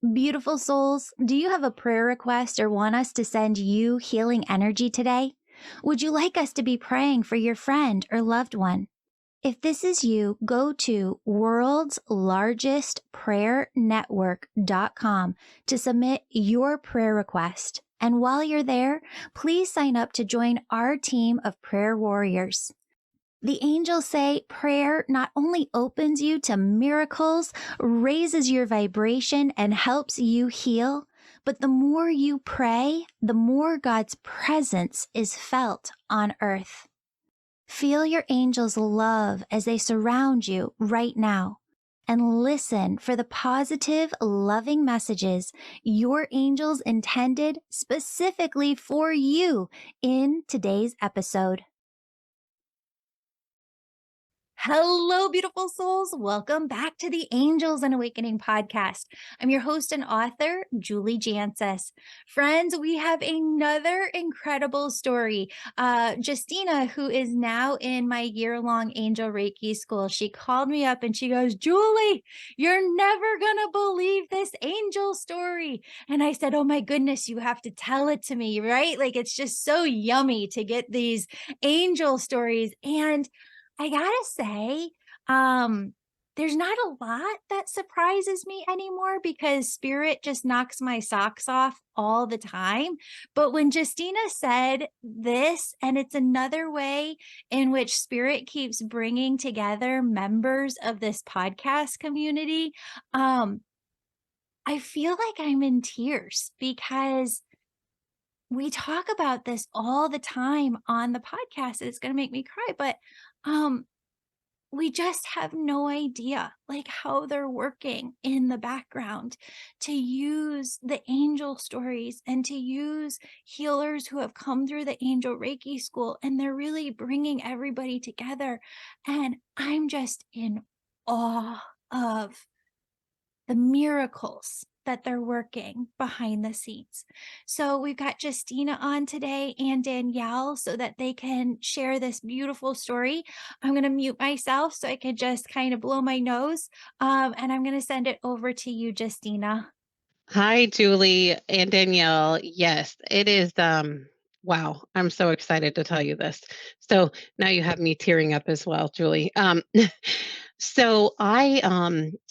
Beautiful souls, do you have a prayer request or want us to send you healing energy today? Would you like us to be praying for your friend or loved one? If this is you, go to worldslargestprayernetwork.com to submit your prayer request. And while you're there, please sign up to join our team of prayer warriors. The angels say prayer not only opens you to miracles, raises your vibration, and helps you heal, but the more you pray, the more God's presence is felt on earth. Feel your angels' love as they surround you right now, and listen for the positive, loving messages your angels intended specifically for you in today's episode. Hello, beautiful souls. Welcome back to the Angels and Awakening podcast. I'm your host and author, Julie Jancius. Friends, we have another incredible story. Justina, who is now in my year-long Angel Reiki school, she called me up and she goes, Julie, you're never going to believe this angel story. And I said, oh my goodness, you have to tell it to me, right? Like, it's just so yummy to get these angel stories. And I gotta say, there's not a lot that surprises me anymore because spirit just knocks my socks off all the time. But when Justina said this, and it's another way in which spirit keeps bringing together members of this podcast community, I feel like I'm in tears because we talk about this all the time on the podcast. It's going to make me cry, but um we just have no idea like how they're working in the background to use the angel stories and to use healers who have come through the angel Reiki school, and they're really bringing everybody together. And I'm just in awe of the miracles that they're working behind the scenes. So we've got Justina on today and Danielle so that they can share this beautiful story. I'm going to mute myself so I can just kind of blow my nose. And I'm going to send it over to you, Justina. Hi, Julie and Danielle. Yes, it is. Wow, I'm so excited to tell you this. So now you have me tearing up as well, Julie.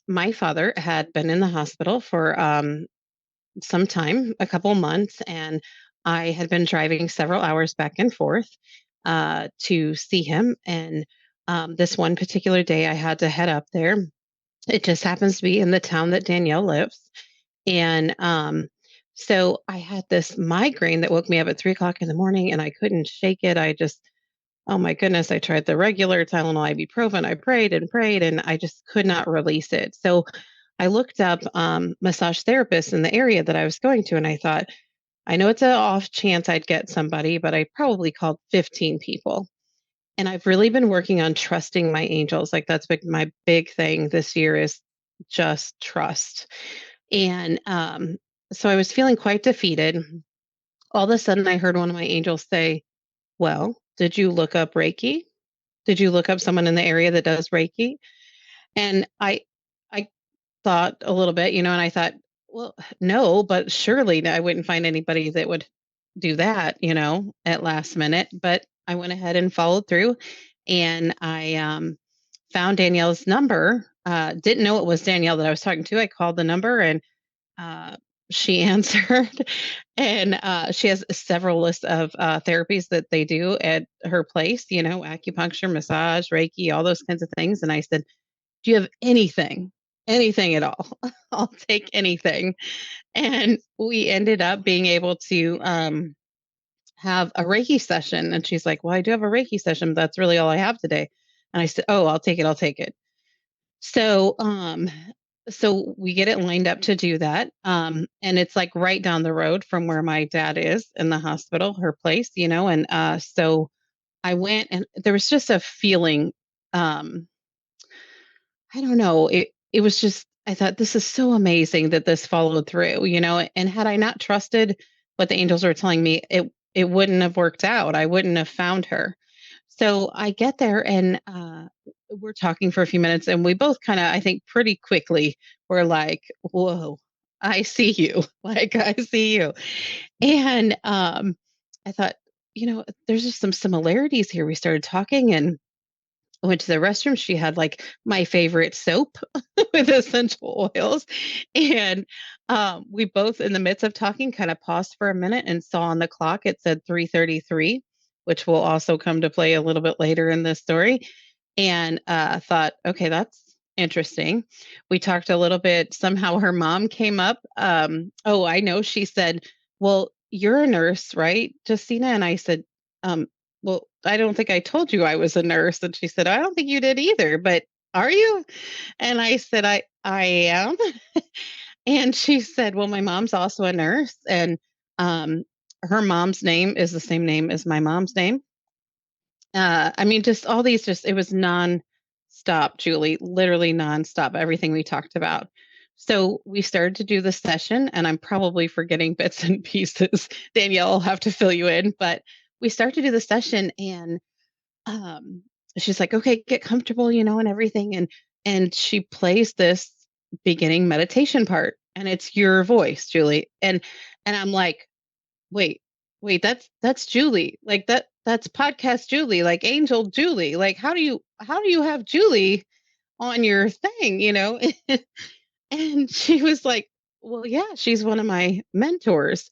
My father had been in the hospital for some time, a couple months, and I had been driving several hours back and forth to see him. And this one particular day, I had to head up there. It just happens to be in the town that Danielle lives. And so I had this migraine that woke me up at 3 o'clock in the morning and I couldn't shake it. Oh my goodness, I tried the regular Tylenol, ibuprofen. I prayed and I just could not release it. So I looked up massage therapists in the area that I was going to, and I thought, I know it's an off chance I'd get somebody, but I probably called 15 people. And I've really been working on trusting my angels. Like that's my big thing this year is just trust. And so I was feeling quite defeated. All of a sudden, I heard one of my angels say, well, did you look up Reiki? Did you look up someone in the area that does Reiki? And I thought a little bit, and I thought, well, no, but surely I wouldn't find anybody that would do that, at last minute. But I went ahead and followed through, and I found Danielle's number. Didn't know it was Danielle that I was talking to. I called the number and uh, she answered, and she has several lists of therapies that they do at her place, acupuncture, massage, Reiki, all those kinds of things. And I said, do you have anything at all? I'll take anything. And we ended up being able to have a Reiki session. And she's like, well, I do have a Reiki session, but that's really all I have today. And I said, oh, I'll take it. I'll take it. So, so we get it lined up to do that. And it's like right down the road from where my dad is in the hospital, her place, and so I went and there was just a feeling, um, I don't know, it was just I thought this is so amazing that this followed through, and had I not trusted what the angels were telling me, it wouldn't have worked out. I wouldn't have found her. So I get there and we're talking for a few minutes and we both kind of, I think pretty quickly were like, whoa, I see you. Like, I see you. And I thought, there's just some similarities here. We started talking and I went to the restroom. She had like my favorite soap with essential oils. And we both, in the midst of talking, kind of paused for a minute and saw on the clock it said 3:33, which will also come to play a little bit later in this story. And thought, okay, that's interesting. We talked a little bit. Somehow her mom came up. Oh, I know. She said, well, you're a nurse, right, Justina? And I said, um, well, I don't think I told you I was a nurse. And she said, I don't think you did either, but are you? And I said, I am. And she said, well, my mom's also a nurse. And um, her mom's name is the same name as my mom's name. I mean, just all these, just it was non-stop, Julie, literally nonstop, everything we talked about. So we started to do the session, and I'm probably forgetting bits and pieces. Danielle will have to fill you in, but we start to do the session, and um, she's like, "Okay, get comfortable, and everything." And she plays this beginning meditation part, and it's your voice, Julie. And I'm like, wait, wait, that's Julie. Like that's podcast Julie, like Angel Julie. Like how do you have Julie on your thing, And she was like, "Well, yeah, she's one of my mentors."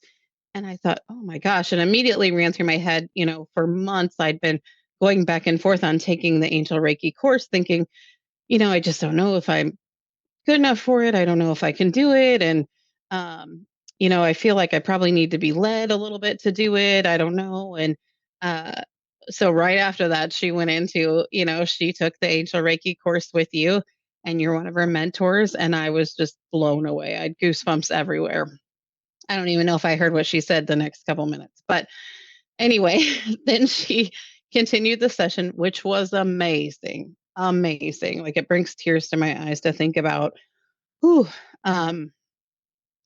And I thought, "Oh my gosh." And immediately ran through my head, for months I'd been going back and forth on taking the Angel Reiki course thinking, I just don't know if I'm good enough for it. I don't know if I can do it. And, um, I feel like I probably need to be led a little bit to do it. I don't know. And uh, so right after that, she went into, she took the Angel Reiki course with you and you're one of her mentors. And I was just blown away. I had goosebumps everywhere. I don't even know if I heard what she said the next couple minutes. But anyway, then she continued the session, which was amazing. Amazing. Like it brings tears to my eyes to think about Ooh, um,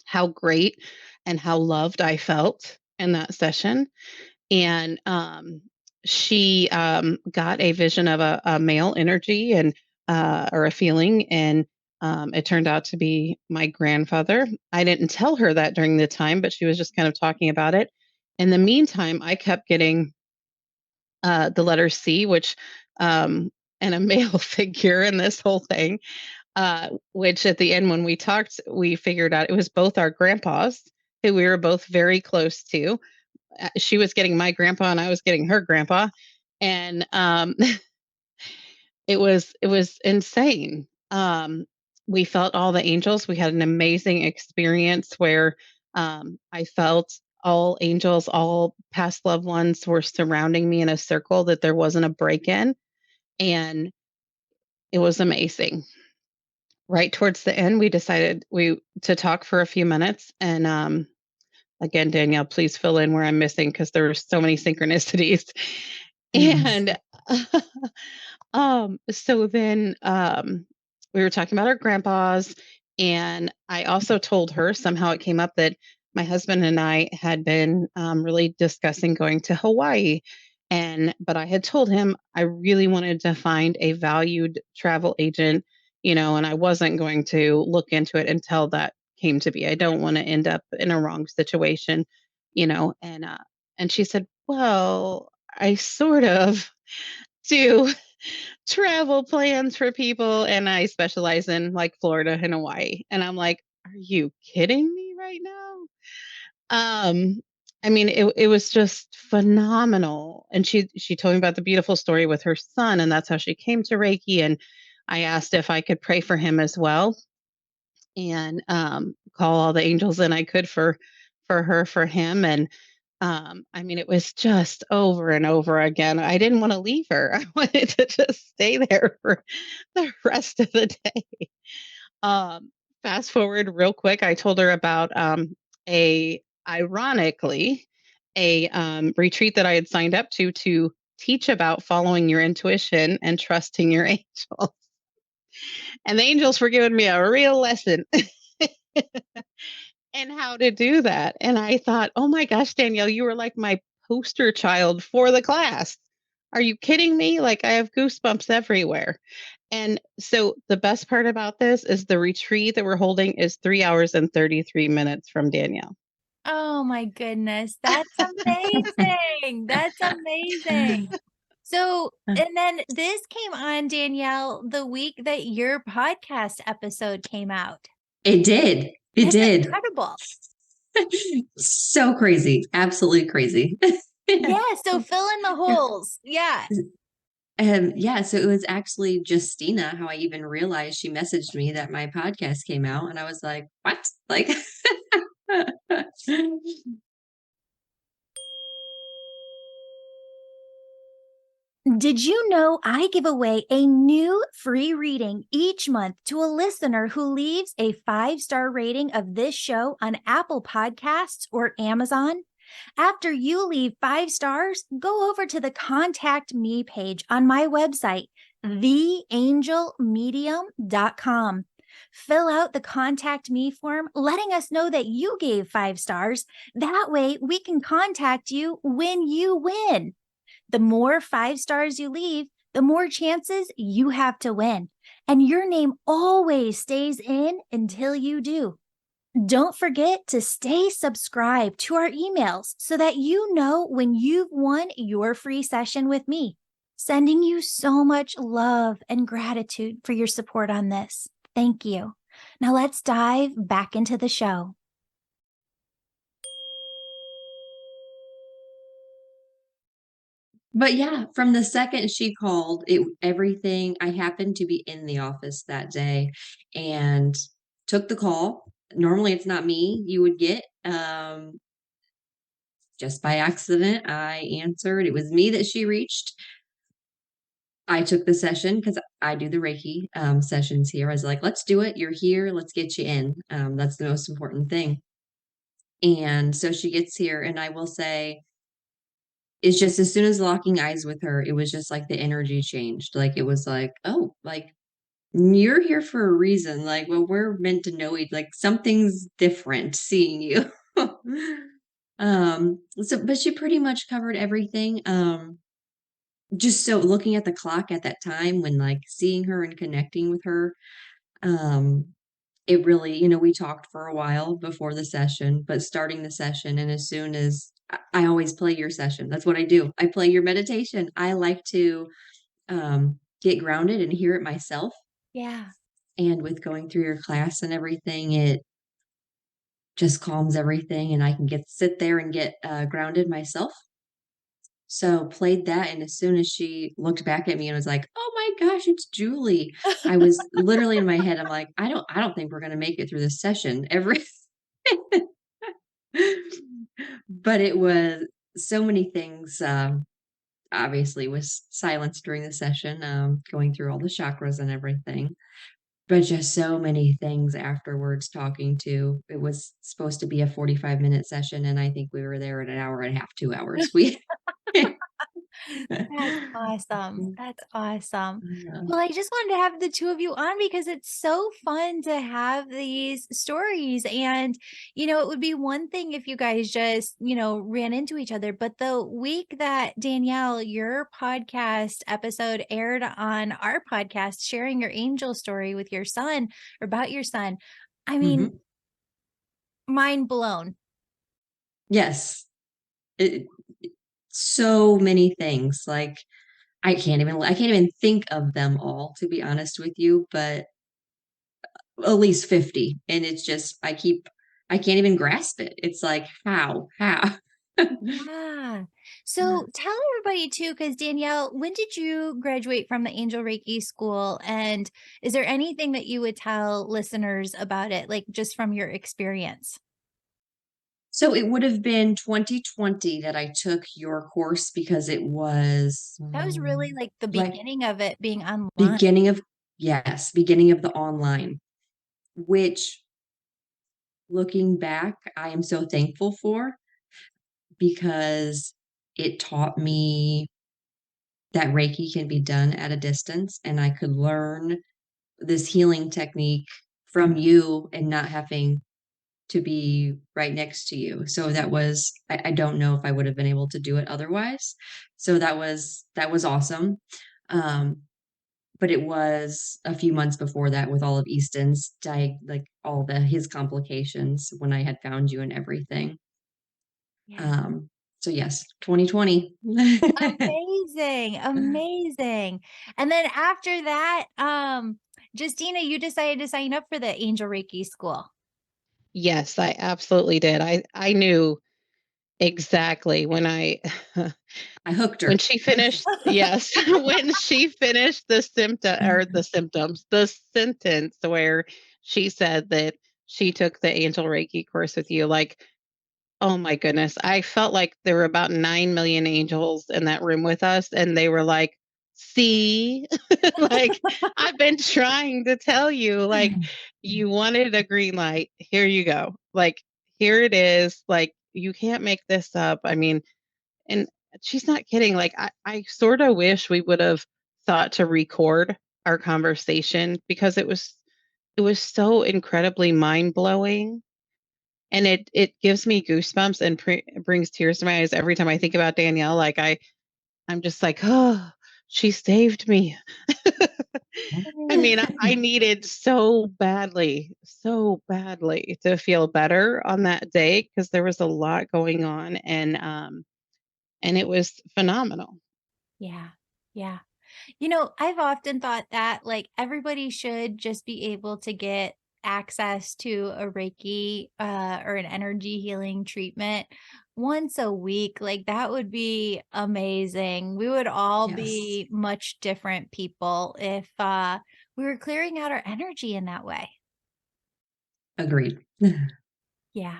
how great and how loved I felt in that session. And she got a vision of a male energy and or a feeling, and it turned out to be my grandfather. I didn't tell her that during the time, but she was just kind of talking about it. In the meantime, I kept getting the letter C, which and a male figure in this whole thing which at the end when we talked, we figured out it was both our grandpas who we were both very close to. She was getting my grandpa and I was getting her grandpa. And it was insane. We felt all the angels. We had an amazing experience where I felt all angels, all past loved ones were surrounding me in a circle that there wasn't a break in. And it was amazing. Right towards the end, we decided we to talk for a few minutes, and, again, Danielle, please fill in where I'm missing because there were so many synchronicities. Yes. And, so then, we were talking about our grandpas, and I also told her somehow it came up that my husband and I had been, really discussing going to Hawaii, but I had told him I really wanted to find a valued travel agent, and I wasn't going to look into it until that came to be. I don't wanna end up in a wrong situation, and she said, "Well, I sort of do travel plans for people, and I specialize in, like, Florida and Hawaii." And I'm like, "Are you kidding me right now?" Um, I mean, it was just phenomenal, and she told me about the beautiful story with her son, and that's how she came to Reiki, and I asked if I could pray for him as well, and, call all the angels in I could for her, for him, and, I mean, it was just over and over again. I didn't wanna leave her. I wanted to just stay there for the rest of the day. Um, Fast forward real quick, I told her about, a ironically, a, retreat that I had signed up to teach about following your intuition and trusting your angels. And the angels were giving me a real lesson in how to do that. And I thought, "Oh my gosh, Danielle, you were like my poster child for the class. Are you kidding me? Like, I have goosebumps everywhere." And so the best part about this is the retreat that we're holding is 3 hours and 33 minutes from Danielle. Oh my goodness, that's amazing. That's amazing. So, and then this came on, Danielle, the week that your podcast episode came out. It did. It That's did. incredible. So crazy. Absolutely crazy. Yeah, so fill in the holes. Yeah. Yeah, so it was actually Justina how I even realized she messaged me that my podcast came out, and I was like, "What?" Like, Did you know I give away a new free reading each month to a listener who leaves a 5-star rating of this show on Apple Podcasts or Amazon? After you leave 5 stars, go over to the Contact Me page on my website, theangelmedium.com. Fill out the Contact Me form, letting us know that you gave 5 stars. That way, we can contact you when you win. The more 5 stars you leave, the more chances you have to win. And your name always stays in until you do. Don't forget to stay subscribed to our emails so that you know when you've won your free session with me. Sending you so much love and gratitude for your support on this. Thank you. Now let's dive back into the show. but yeah, from the second she called, everything. I happened to be in the office that day and took the call. Normally, it's not me you would get. Just by accident, I answered. It was me that she reached. I took the session because I do the Reiki sessions here. I was like, let's do it. You're here. Let's get you in. That's the most important thing. And so she gets here, and I will say, it's just as soon as locking eyes with her, it was just like the energy changed. Like it was like, oh, like you're here for a reason. Like, well, we're meant to know each. Like something's different seeing you. So, but she pretty much covered everything. Just so looking at the clock at that time when like seeing her and connecting with her, um, it really, we talked for a while before the session, but starting the session, and as soon as I always play your session, that's what I do. I play your meditation. I like to get grounded and hear it myself. Yeah. And with going through your class and everything, it just calms everything, and I can sit there and get grounded myself. So played that, and as soon as she looked back at me and was like, "Oh my gosh, it's Julie." I was literally in my head, I'm like, "I don't think we're gonna make it through this session." But it was so many things, obviously was silence during the session, going through all the chakras and everything, but just so many things afterwards talking to. It was supposed to be a 45-minute session, and I think we were there at an hour and a half, 2 hours. We That's awesome. That's awesome. Yeah. Well, I just wanted to have the two of you on because it's so fun to have these stories. And, it would be one thing if you guys just, ran into each other. But the week that Danielle, your podcast episode aired on our podcast, sharing your angel story with your son or about your son, I mean, Mhm. mind blown. Yes. It so many things, like, I can't even think of them all, to be honest with you, but at least 50, and it's just I can't even grasp it. It's like, how? How? Yeah. So tell everybody too, because Danielle, when did you graduate from the Angel Reiki school? And is there anything that you would tell listeners about it, like just from your experience? So it would have been 2020 that I took your course because it was, That was really like the like, beginning of it being online. beginning of yes, beginning of the online, which, looking back, I am so thankful for, because it taught me that Reiki can be done at a distance, and I could learn this healing technique from you and not having to be right next to you. So that was, I don't know if I would have been able to do it otherwise. So that was awesome. Um, but it was a few months before that with all of Easton's his complications when I had found you and everything. Yeah. Um, so yes, 2020. Amazing, amazing. And then after that, Justina, you decided to sign up for the Angel Reiki school. Yes, I absolutely did. I knew exactly when I I hooked when her. she finished, yes, when she finished the sentence where she said that she took the Angel Reiki course with you, like, oh my goodness, I felt like there were about 9 million angels in that room with us, and they were like, "See?" Like, "I've been trying to tell you, like, you wanted a green light, here you go. Like, here it is, like, you can't make this up." I mean, and she's not kidding, like, I sorta wish we would've thought to record our conversation because it was so incredibly mind-blowing, and it gives me goosebumps and brings tears to my eyes every time I think about Danielle, like, I'm just like, "Oh, she saved me." I mean, I needed so badly to feel better on that day because there was a lot going on, and it was phenomenal. Yeah. Yeah. I've often thought that like everybody should just be able to get access to a Reiki or an energy healing treatment once a week. Like that would be amazing. We would all Yes, be much different people if we were clearing out our energy in that way. agreed. Yeah.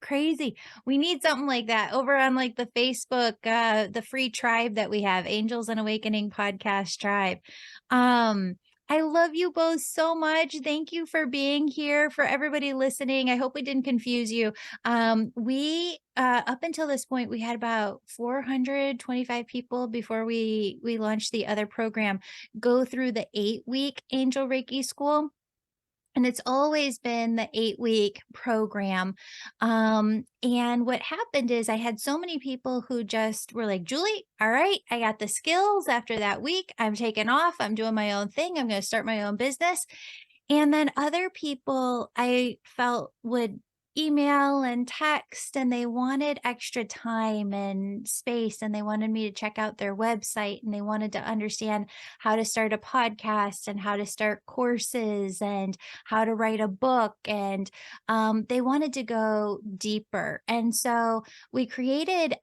Crazy. We need something like that over on like the Facebook, the free tribe that we have, Angels and Awakening Podcast Tribe. Um, I love you both so much. Thank you for being here. For everybody listening, I hope we didn't confuse you. We up until this point, we had about 425 people before we launched the other program go through the 8-week Angel Reiki School. And it's always been the 8-week program. And what happened is I had so many people who just were like, Julie, all right, I got the skills after that week. I'm taking off. I'm doing my own thing. I'm going to start my own business. And then other people I felt would email and text and they wanted extra time and space and they wanted me to check out their website and they wanted to understand how to start a podcast and how to start courses and how to write a book and they wanted to go deeper. And so we created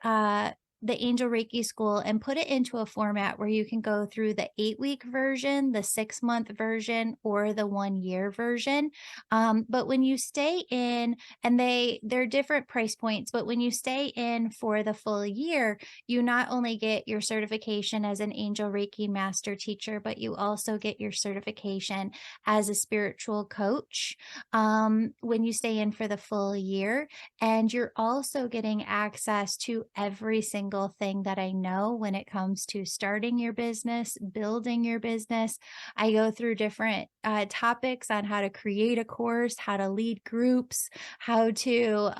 the Angel Reiki School and put it into a format where you can go through the 8-week version, the 6-month version, or the 1-year version. But when you stay in, and they're different price points, but when you stay in for the full year, you not only get your certification as an Angel Reiki master teacher, but you also get your certification as a spiritual coach when you stay in for the full year. And you're also getting access to every single thing that I know when it comes to starting your business, building your business. I go through different topics on how to create a course, how to lead groups, how to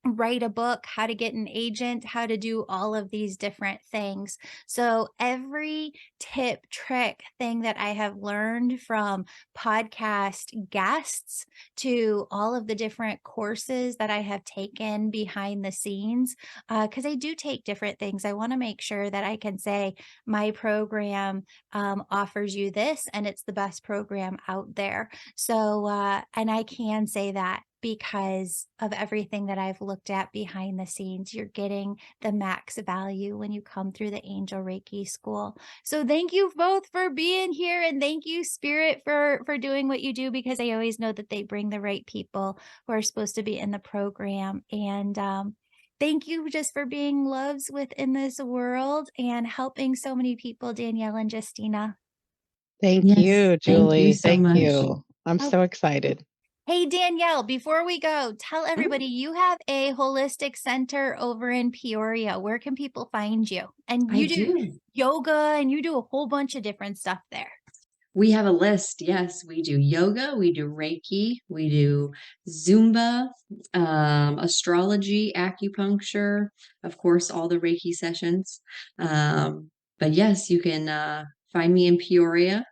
write a book, how to get an agent, how to do all of these different things. So every tip, trick, thing that I have learned from podcast guests to all of the different courses that I have taken behind the scenes, because I do take different things. I want to make sure that I can say my program offers you this and it's the best program out there. So, and I can say that because of everything that I've looked at behind the scenes. You're getting the max value when you come through the Angel Reiki School. So thank you both for being here and thank you Spirit for doing what you do because I always know that they bring the right people who are supposed to be in the program and thank you just for being loves within this world and helping so many people, Danielle and Justina. Thank Yes, you, thank you Julie. so Thank much. you. I'm so excited. Hey, Danielle, before we go, tell Mm, everybody you have a holistic center over in Peoria. Where can people find you? And I you do do. yoga and you do a whole bunch of different stuff there. We have a list. Yes, we do yoga, we do Reiki, we do Zumba, astrology, acupuncture, of course, all the Reiki sessions. But yes, you can find me in Peoria,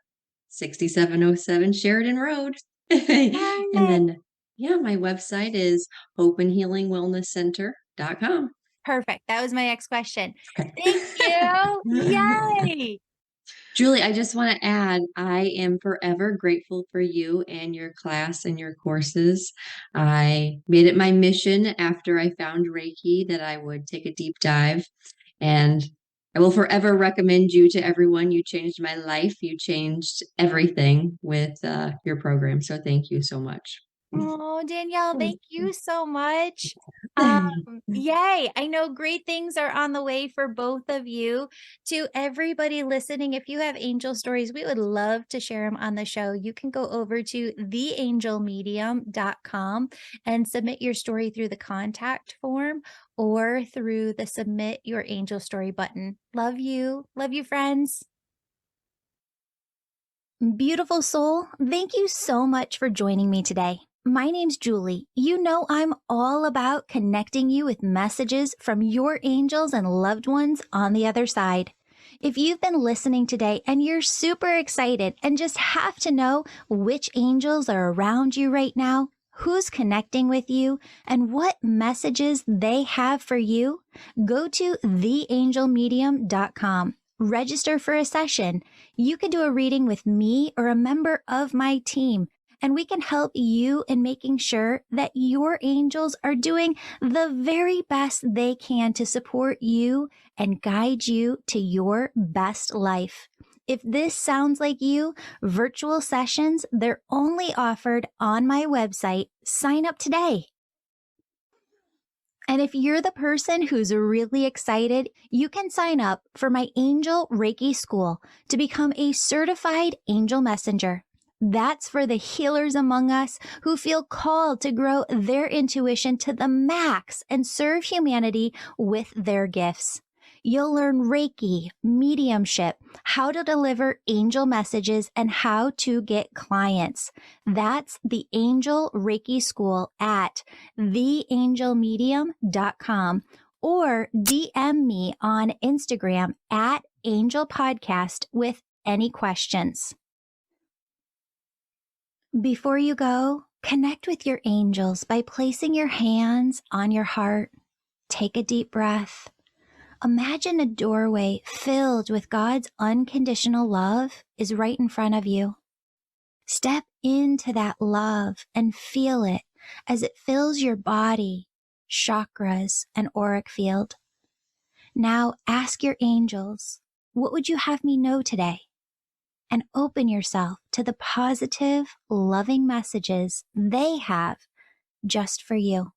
6707 Sheridan Road. And then, yeah, my website is hopeandhealingwellnesscenter.com. Perfect. That was my next question. Okay. Thank you. Yay. Julie, I just want to add, I am forever grateful for you and your class and your courses. I made it my mission after I found Reiki that I would take a deep dive, and I will forever recommend you to everyone. You changed my life. You changed everything with your program. So thank you so much. Oh, Danielle, thank you so much. Yay. I know great things are on the way for both of you. To everybody listening, if you have angel stories, we would love to share them on the show. You can go over to theangelmedium.com and submit your story through the contact form or through the submit your angel story button. Love you. Love you, friends. Beautiful soul, thank you so much for joining me today. My name's Julie. You know I'm all about connecting you with messages from your angels and loved ones on the other side. If you've been listening today and you're super excited and just have to know which angels are around you right now, who's connecting with you, and what messages they have for you, go to theangelmedium.com. Register for a session. You can do a reading with me or a member of my team, and we can help you in making sure that your angels are doing the very best they can to support you and guide you to your best life. If this sounds like you, virtual sessions, they're only offered on my website. Sign up today. And if you're the person who's really excited, you can sign up for my Angel Reiki School to become a certified angel messenger. That's for the healers among us who feel called to grow their intuition to the max and serve humanity with their gifts. You'll learn Reiki, mediumship, how to deliver angel messages, and how to get clients. That's the Angel Reiki School at theangelmedium.com or DM me on Instagram at Angel Podcast with any questions. Before you go, connect with your angels by placing your hands on your heart. Take a deep breath. Imagine a doorway filled with God's unconditional love is right in front of you. Step into that love and feel it as it fills your body, chakras, and auric field. Now ask your angels, what would you have me know today? And open yourself to the positive, loving messages they have just for you.